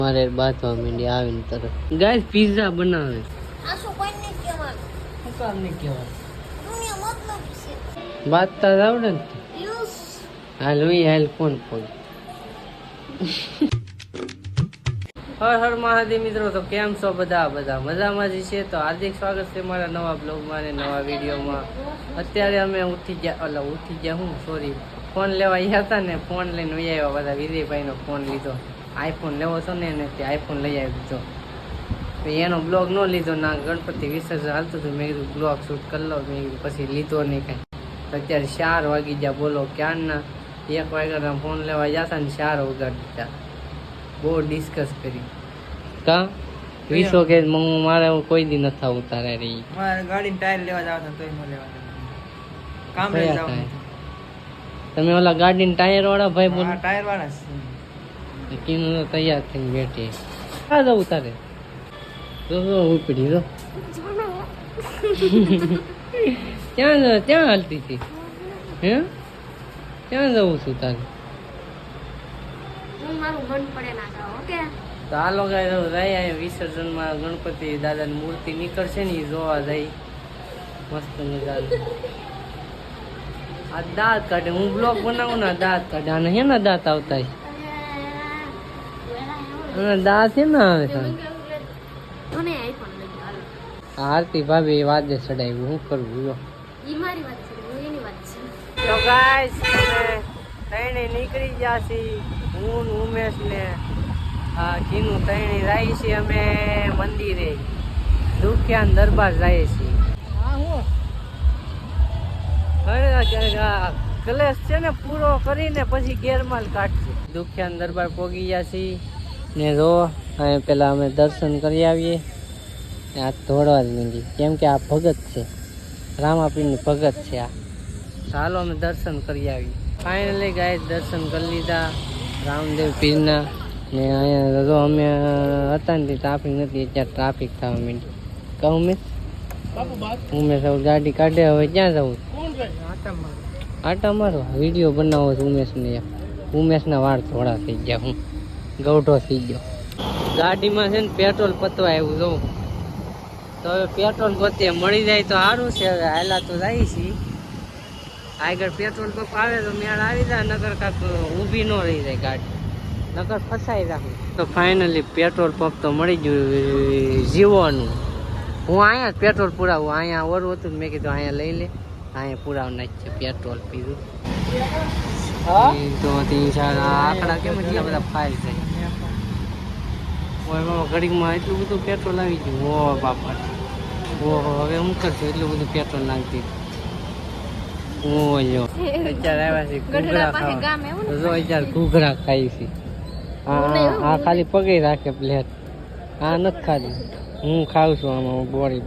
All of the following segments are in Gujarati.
મારે બાથવા માંડી આવીને તરત ગાઈસ પિઝા બનાવે આ શું કોઈ નહીં કહેવાનું. શું કામ નહીં કહેવાનું દુનિયા મતલબ છે. બાતતા જ આવડે ને યુસ હાલ હું હાલ ફોન ફોન હર હર મહાદેવ મિત્રો. તો કેમ છો બધા મજામાં જ છે. તો હાર્દિક સ્વાગત છે મારા નવા બ્લોગમાં અને નવા વિડીયોમાં. અત્યારે અમે ઉઠી ગયા હું સોરી ફોન લેવા આવ્યા હતા ને ફોન લઈને વહી આવ્યા બધા. વિજયભાઈનો ફોન લીધો, આઈફોન લેવો છો ને તે આઈફોન લઈ આવી દીધો. તો એનો બ્લોગ ન લીધો ના, ગણપતિ વિસર્જન હાલતું હતું. મેં કીધું બ્લોગ શૂટ કરી લો, મેં કીધું પછી લીધો નહીં કાંઈ. અત્યારે 4 વાગી ગયા બોલો. ક્યારના 1 વાગ્યાના ફોન લેવા જતા ને 4 વગાડી દીધા. બહુ ડિસ્કસ કરી કા વિસો કે મારે કોઈ દી નથી આવું તારે રહી મારે ગાડી ટાયર લેવા જવાનું તોય ન લેવા કામ લઈ જવાનું. તમે ઓલા ગાડીના ટાયર વાળા ભાઈ બોલો? ટાયર વાળા છે. કીનું તો તૈયાર થઈને બેઠી. આ જવું તારે તો ઉપડી તો ત્યાં હાલતી હતી હે ક્યાં જવું છું તારે? હું મારું મન પડે ના જાવ. ઓકે તો આ લોકો જાય વિસર્જનમાં ગણપતિ દાદાની મૂર્તિ નીકળશે ને એ જોવા જાય. મસ્ત મજાનું આ દાંત કાઢે. હું બ્લોગ બનાવું ને દાંત કાઢે. આને હે ને દાંત આવતા અને દાંત છે ને આવે મને આઈફોન લઈ ગયો. આરતી ભાભી વાદે ચડાવ્યું. હું કરવું લો ઈ મારી વાત છે, એની વાત છે. તો ગાઈસ અમે ત્રણે નીકળી ગયા છીએ. હું ઉમેશ ને કીનું ત્રણે જાય છીએ અમે મંદિરે. દુખિયાન દરબાર જાય છીએ. કલેશ છે ને પૂરો કરીને પછી ગેરમાલ કાઢશે. દુખિયાન દરબાર પોગી ગયા છીએ ને જો પેલા અમે દર્શન કરી આવીએ. આ દોડવા જ માંડી કેમ કે આ ભગત છે, રામાપીરની ભગત છે આ. ચાલો અમે દર્શન કરી આવીએ. ફાઇનલી ગાય દર્શન કરી લીધા રામદેવ પીરના. ને અહીંયા જો અમે હતા ને ટ્રાફિક નથી, અત્યારે ટ્રાફિક થવા માંડી. કહું મેં ઉમેશ ગાડી કાઢે. હવે ક્યાં જવું? આટા મારો વિડીયો બનાવો છે ઉમેશને. ઉમેશના વાળ થોડા થઈ ગયા, હું ગૌઢો થઈ ગયો. ગાડીમાં છે ને પેટ્રોલ પતવા આવ્યું જોઉં. તો હવે પેટ્રોલ પોતે મળી જાય તો સારું છે. હવે હાલા તો જાય છે આગળ. પેટ્રોલ પંપ આવે તો મેળ આવી જાય, નકર કાંક ઊભી ન રહી જાય ગાડી, નકર ફસાઈ રાખું. તો ફાઇનલી પેટ્રોલ પંપ તો મળી ગયું જીવોનું. હું અહીંયા જ પેટ્રોલ પુરાવું. અહીંયા ઓરું હતું મેં કીધું અહીંયા લઈ લે, અહીંયા પુરાવ નાખીએ પેટ્રોલ પીધું. તો આંકડા કેમ એટલા બધા ફાઇલ થાય. ઘડીકમાં એટલું બધું પેટ્રોલ આવી ગયું. ઓ બાપા, ઓહો હવે હું કરશું એટલું બધું પેટ્રોલ નાખી દીધું. અત્યારે આવ્યા છે ઘૂઘરા ખાવા. જો અત્યારે ઘૂઘરા ખાઈ છે. આ ખાલી પગે રાખે પ્લેટ. આ નથી ખાધી. હું ખાઉં છું આમાં બોરી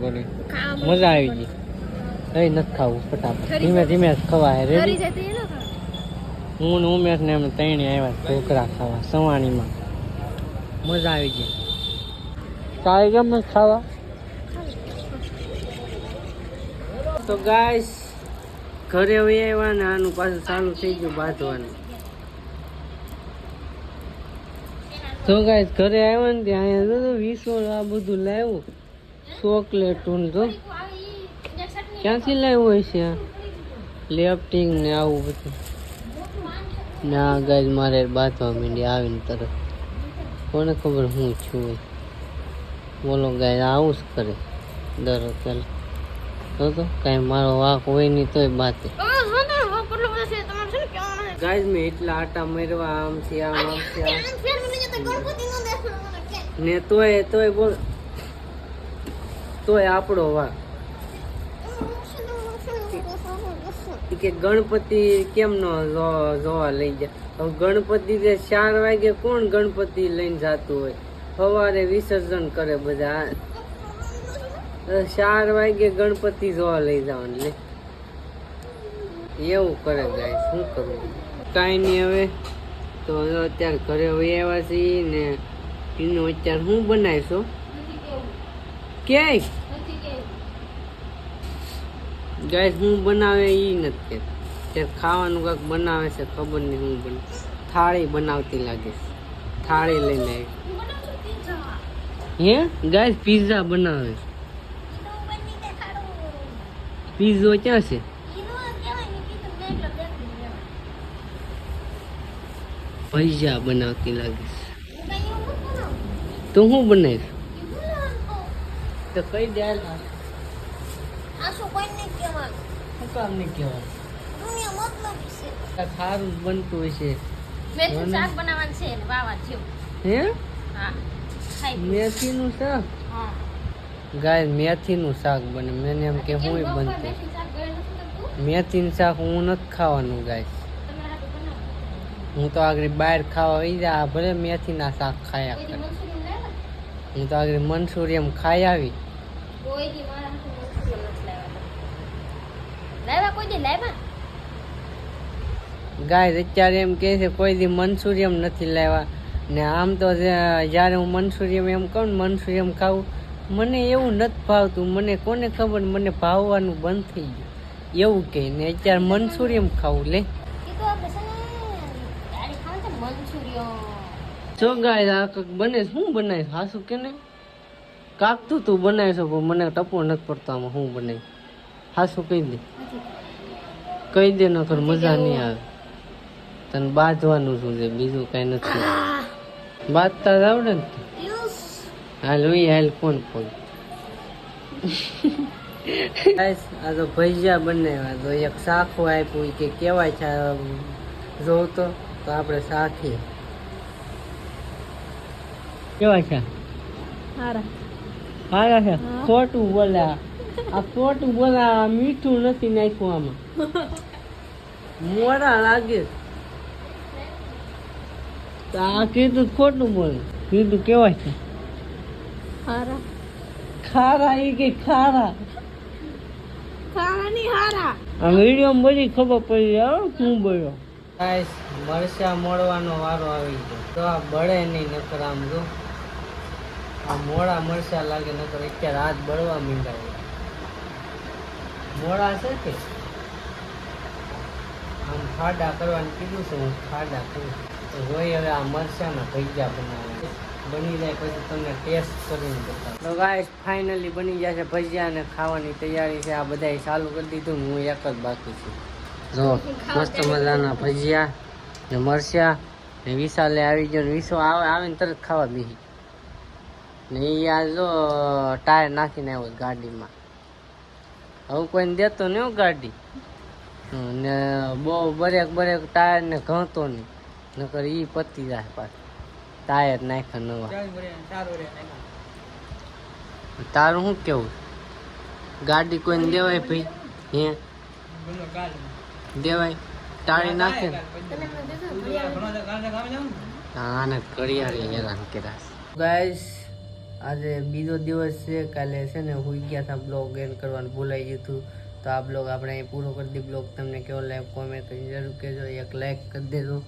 મજા આવી ગઈ. કઈ નથી ખાવું ફટાફટ ધીમે ધીમે ખવાય. રેડી હું ને ઉમેશ ને અમે ત્રણે આવ્યા ઘૂઘરા ખાવા સવાણીમાં. મજા આવી ગઈ. તારે કેમ નથી ખાવા? તો ગાઈસ ઘરે આવ્યા ને આનું પાછું ચાલુ થઈ ગયું બાંધવાનું. તો ગાઈસ ઘરે આવ્યા ને ત્યાં વિસો આ બધું લાવ્યું. ચોકલેટ તો ક્યાંથી લાવ્યું હોય છે આ લેફ્ટિંગ ને આવું બધું. ના ગાઈસ મારે બાંધવા માંડી આવીને તરત. કોને ખબર હું છું બોલો ગાય આવું જ કરે દરરોજ. ચાલ તો કાંઈ મારો વાંક હોય નહીં તોય બાતે. ગાઈસ મેં એટલા આટા મારવા આમથી આમ આમથી આમ ને તોય બોલ તોય આપણો વાંક. કે ગણપતિ કેમ ન જોવા લઈ જાય? હવે ગણપતિ 4 વાગે કોણ ગણપતિ લઈને જતું હોય? સવારે વિસર્જન કરે બધા. 4 વાગે ગણપતિ જોવા લઈ જવાનું લે એવું કરે ગાય. શું કરવું? કાંઈ નહીં. હવે તો અત્યારે ઘરે વહી આવ્યા છીએ ને એનું અત્યારે હું બનાવીશો ક્યાંય ગાય હું બનાવે એ નથી. ત્યારે ખાવાનું કાંઈક બનાવે છે ખબર નહીં. હું થાળી બનાવતી લાગે છે. થાળી લઈને આવી. હે ગાઈસ પિઝા બનાવે પિઝો ક્યાં છે પૈસા બનાવતી લાગે છે તો હું બનાવીશ તો કઈ દે શું કામ નહીં કહેવાય સારું બનતું હોય છે મેથીનું શાક બનાવવાનું છે ને વાવા જેવું. હે હા ખાઈ લો. મેથીનું શાક હા ગાય મેથીનું શાક બને મને એમ કે હું બપોર બનતું મેથીનું શાક ગળ્યું નથી કરતું? મેથીનું શાક હું નથી ખાવાનું ગાય તમે હાથું બનાવો. હું તો આગળ બહાર ખાવા વહી જા ભલે મેથીના શાક ખાયા કોઈ કરે દી મંચુરિયન લાવ્યા? હું તો આગળ મંચુરિયમ ખાઈ આવી કોઈ દી મારા હાથું મંચુરિયન નથી લાવ્યા. લાવ્યા કોઈ દી લાવ્યા? ગાય અત્યારે એમ કહે છે કોઈ દી મંચુરિયમ નથી લાવ્યા ને આમ તો જ્યારે હું મંચુરિયમ એમ કહું ને મંચુરિયમ ખાવું મને એવું નથી ભાવતું મને કોને ખબર મને ભાવવાનું બંધ થઈ ગયું એવું કહે ને અત્યારે મંચુરિયમ ખાવું લે એ તો આપણે છે ને ગાડી ખાવા છે ને મંચુરિયન. જો ગાય આ કંઈક બને છે. શું બનાવીશ હાસુ કે ને કાકતું તું બનાવી શકો મને ટપો નથી પડતો આમાં શું બનાવી હાસુ કહી દે કહી દે નકર મજા નહીં આવે તને બાંધવાનું શું છે બીજું કઈ નથી બાંધતા જ આવડે ને યુસ હાલ ઉઈ હાલ કોણ ફોન આ તો ભજીયા બનાવ્યા તો એક શાખું આપ્યું કે કેવાય છે જોઉં તો આપણે શાખીએ કેવા છે હારા હારા છે ખોટું બોલ્યા આ ખોટું બોલા મીઠું નથી નાખ્યું આમાં મોડા લાગે તો આ કીધું ખોટું બોલે કીધું કેવાય છે હારા ખારા એ કે ખારા ખારા ની હારા. આ વિડીયો બધી ખબર પડી હો હું બોલ્યો ગાઈસ મરચા મોડવાનો વારો આવી ગયો તો આ બળે નહીં નકર આમ જો આ મોડા મરચા લાગે નકર અત્યારે હાથ બળવા માંડ્યા મોડા છે કે આમ ખાડા કરવાનું કીધું છે હું ખાડા કરું તો જોઈએ હવે આ મરચાના ભજીયા બનાવવા બની જાય પછી તમને ટેસ્ટ કરીને બતાવું તો ગાઈસ ફાઇનલી બની ગયા છે ભજીયા અને ખાવાની તૈયારી છે આ બધાય ચાલુ કરી દીધું હું એક જ બાકી છું જો મસ્ત મજાના ભજીયા ને મરચા ને વિશાલે આવી ગયો ને વિશો આવીને તરત ખાવા બેસી ને એ આ જો ટાયર નાખીને આવ્યો ગાડીમાં હવે કોઈને દેતો ને ગાડી ને બહુ બરેક ટાયર ને ઘણતો નહીં નકર ઈ પતી જાય પાછું ટાયર નાખ્યા નવા તારું શું કેવું ગાડી કોઈને દેવાય ભાઈ હે દેવાય ટાળી નાખે ને આને ઘડિયાળી હેરાન કર્યા ગાઈસ આજે બીજો દિવસ છે કાલે છે ને હુઈ ગયા હતા બ્લોગ એન્ડ કરવાનું ભૂલાઈ ગયું હતું તો આ બ્લોગ આપણે અહીં પૂરો કરી દઈએ બ્લોગ તમને કેવો લાગે કોમેન્ટ કરીને જરૂર કહેજો એક લાઈક કરી દેજો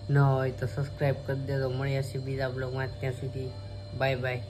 ન હોય તો સબસ્ક્રાઈબ કરી દેજો મળીએ છીએ બીજા બ્લોગમાં ત્યાં સુધી બાય બાય